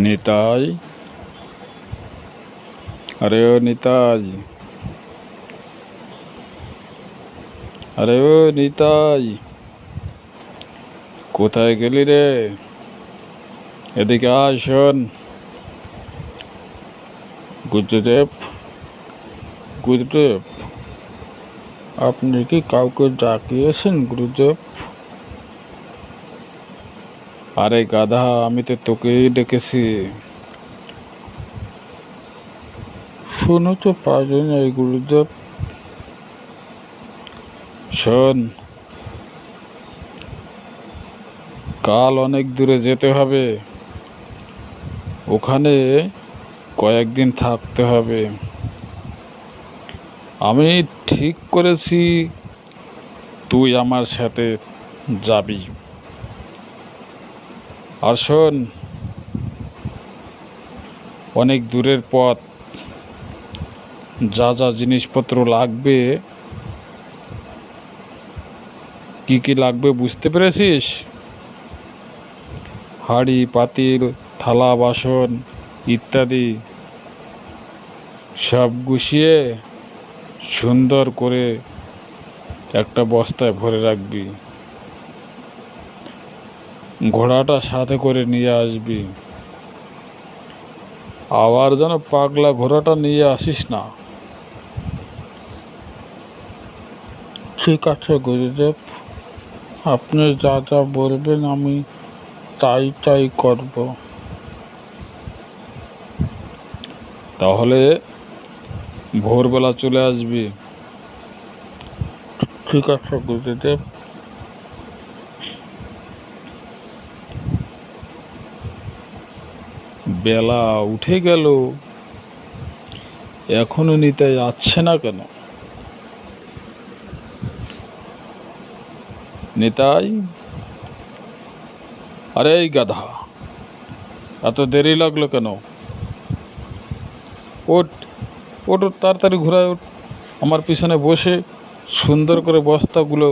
নিতাই, আরে ও নিতাই, আরে ও নিতাই, কোথায় গেলি রে? এদিকে আয়, শোন। গুরুদেব, গুরুদেব, আপনি কি কাউকে ডাকিয়েছেন গুরুদেব? আরে গাধা, আমি তো তোকেই ডেকেছি। শুনতে পারি নাই গুরুদেব। শোন, কাল অনেক দূরে যেতে হবে, ওখানে কয়েকদিন থাকতে হবে। আমি ঠিক করেছি তুই আমার সাথে যাবি। আর শোন, অনেক দূরের পথ, যা যা জিনিসপত্র লাগবে, কি কি লাগবে বুঝতে পেরেছিস? হাঁড়ি পাতিল, থালা বাসন ইত্যাদি সব গুছিয়ে সুন্দর করে একটা বস্তায় ভরে রাখবি। ঘোড়াটা সাথে করে নিয়ে আসবি। আবার যেন পাগলা ঘোড়াটা নিয়ে আসিস না। ঠিক আছে গুরুদেব, আপনি যা যা বলবেন আমি তাই তাই করব। তাহলে ভোরবেলা চলে আসবি। ঠিক আছে গুরুদেব। বেলা উঠে গেল, এখনো নিতে যাচ্ছে না কেন? নিতাই, আরে এই গাধা, এত দেরি লাগলো কেন? ওঠ, ওঠ, তাড়াতাড়ি ঘোরায় ওঠ। আমার পিছনে বসে সুন্দর করে বস্তাগুলো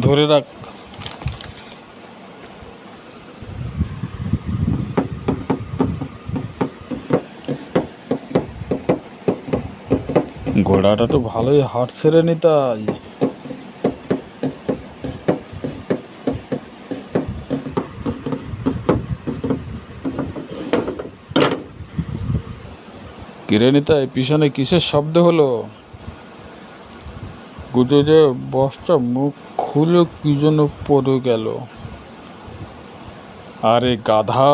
ধরে রাখ। ঘোড়াটা তো ভালোই হাঁটছে রে নিতাই। কিরে নিতাই, পিছনে কিসের শব্দ হলো? গুরুদেব, বস্তা মুখ খুলে কি যেন পড়ে গেল। আরে গাধা,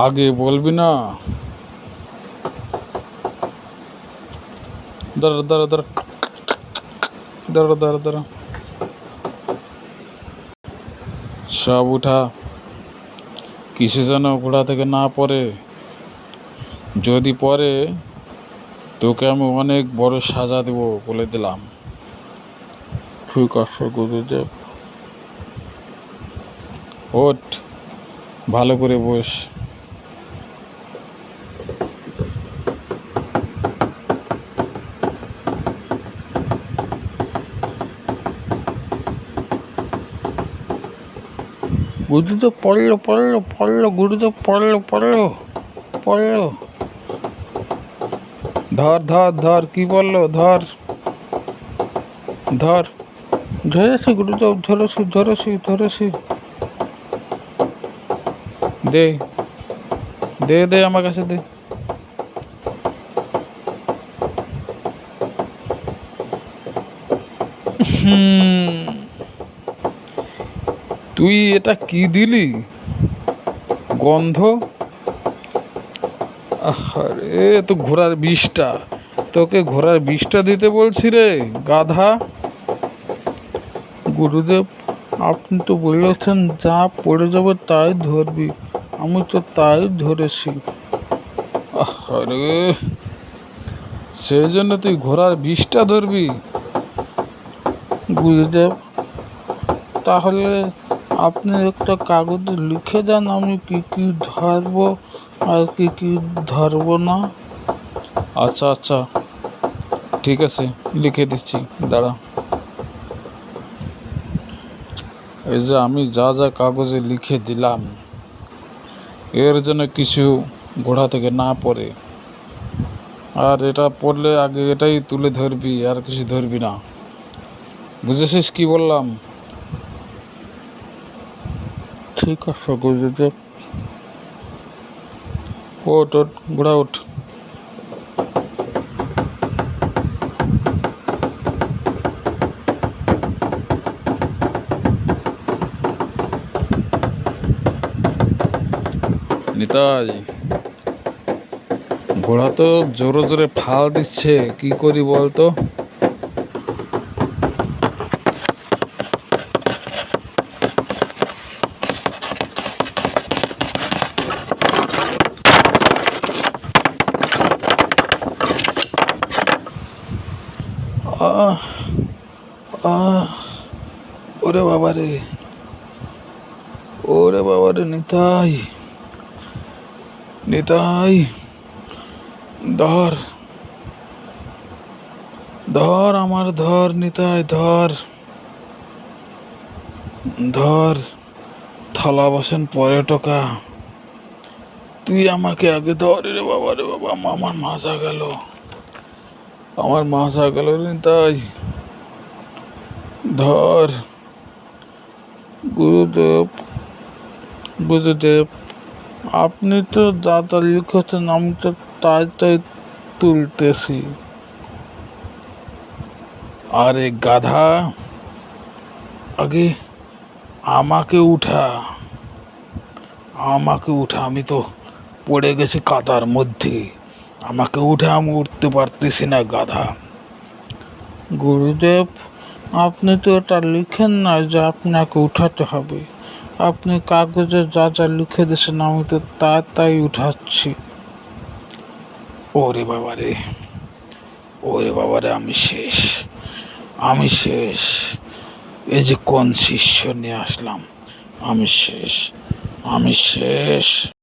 আগে বলবি না? দাঁড়া দাঁড়া দাঁড়া দাঁড়া দাঁড়া দাঁড়া, সব উঠা, কিছু যেন ঘোড়া থেকে না পড়ে। যদি পরে তোকে আমি অনেক বড় সাজা দেব বলে দিলাম। ঠিক আছে গুরুদেব। ওঠ, ভালো করে বস। গুরুদেব পড়লো পড়লো পড়লো, গুরুদেব পড়লো পড়লো পড়লো। ধর ধর ধর, কি বললো? ধর ধর, ধরেছি গুরুদেব, ধরেছি ধরেছি ধরেছি। দে দে দে, আমার কাছে দে। তুই এটা কি দিলি? গন্ধ! আরে তো ঘোড়ার বিষটা, তোকে ঘোড়ার বিষটা দিতে বলছি রে গাধা। গুরুদেব, আপনি তো বলেছেন যা পড়ে যাবে তাই ধরবি, আমি তো তাই ধরেছি। আরে, সেই জন্য তুই ঘোড়ার বিষটা ধরবি? গুরুদেব, তাহলে আপনি একটা কাগজে লিখে দেন আমি কি কি ধরবো আর কি কি ধরবো না। আচ্ছা আচ্ছা, ঠিক আছে, লিখে দিচ্ছি, দাঁড়া। এই যে আমি যা যা কাগজে লিখে দিলাম, এর জন্য কিছু ঘোড়া থেকে না পড়ে। আর এটা পড়লে আগে এটাই তুলে ধরবি, আর কিছু ধরবি না। বুঝেছিস কি বললাম? ঠিক আছে গুরুদেব। ওঠ ওঠ, ঘোড়া ওঠ। নিতাই, ঘোড়া তো জোরে জোরে ফাল দিচ্ছে, কি করি বলতো? আহ আহ ওরে বাবারে, ওরে বাবারে, নিতাই, নিতাই, ধর ধর আমার, ধর নিতাই, ধর ধর। থালা বাসন পরে টোকা, তুই আমাকে আগে ধর। রে বাবা, রে বাবা, আমার মাজা গেল, আমার মাজা গেল নিতাই, ধর। গুরুদেব, গুরুদেব, আপনি তো যা যা লিখেছেন আমি তো তাই তাই তুলতেছি। আরে গাধা, আগে আমাকে উঠা, আমাকে উঠা, আমি তো পড়ে গেছি কাদার মধ্যে। আমাকে উঠে, আমি উঠতে পারতেছি না গাধা। গুরুদেব, আপনি তো এটা লিখেন না যে আপনাকে উঠাতে হবে। আপনি কাগজে যা যা লিখে দিয়েছেন আমি তো তাই উঠাচ্ছি। ওরে বাবারে, ওরে বাবারে, আমি শেষ, আমি শেষ। এই যে কোন শিষ্য নিয়ে আসলাম, আমি শেষ, আমি শেষ।